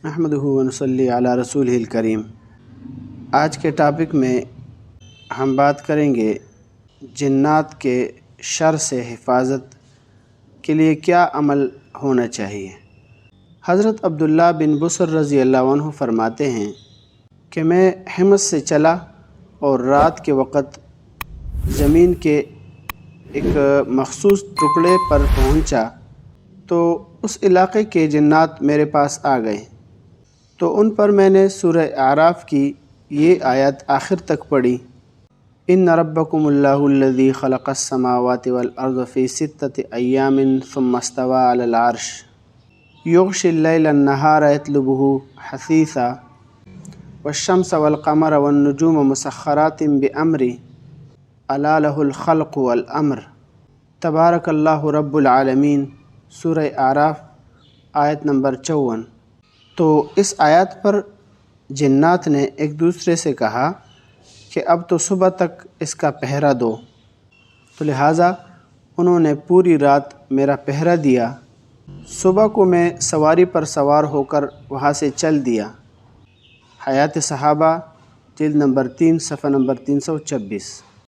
نحمدہ و نصلی علی رسولہ الکریم۔ آج کے ٹاپک میں ہم بات کریں گے جنات کے شر سے حفاظت کے لیے کیا عمل ہونا چاہیے۔ حضرت عبداللہ بن بصر رضی اللہ عنہ فرماتے ہیں کہ میں حمص سے چلا اور رات کے وقت زمین کے ایک مخصوص ٹکڑے پر پہنچا تو اس علاقے کے جنات میرے پاس آ گئے، تو ان پر میں نے سورہ اعراف کی یہ آیت آخر تک پڑھی، ان ربکم اللہ الذی خلق السماوات والارض فی ستۃ ایام ثم استوى علی العرش یغشی اللیل النہار یطلبہ حثیثا والشمس والقمر والنجوم مسخرات بامرہ الا لہ الخلق والامر تبارک اللہ رب العالمین۔ سورہ اعراف آیت نمبر 54۔ تو اس آیت پر جنات نے ایک دوسرے سے کہا کہ اب تو صبح تک اس کا پہرا دو، تو لہٰذا انہوں نے پوری رات میرا پہرا دیا۔ صبح کو میں سواری پر سوار ہو کر وہاں سے چل دیا۔ حیات صحابہ جلد نمبر 3 صفحہ نمبر 326۔